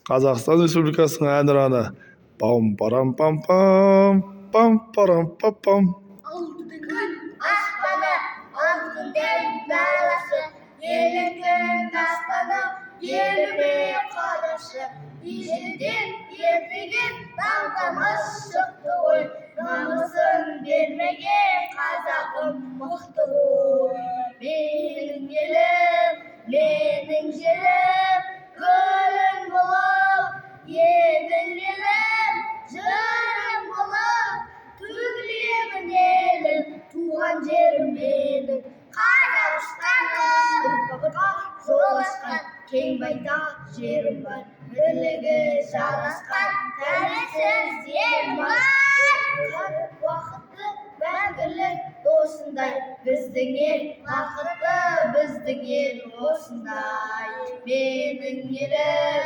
Қазақстан Республикасының әнұраны. Пам-парам-пам-пам, пам-парам-пам-пам. Алтын күн аспаны, алтындай даласы, елдің дастаны, еліме қарашы. Ежелден ертеден таңдамас шықты ғой, намысын бермеген қазағым мықты ғой. Менің елім, менің жерім, гүлің болып, еділ елім, жырың болып, төгілемін елім, туған жерім менің. Қазақстаным, ұрпаққа жол ашқан, кең байтақ жерім бар, бірлігі жарасқан, тәуелсіз елім бар. Уақытты мәңгілік досындай, біздің ел бақытты, біздің ел осындай. Менің елім,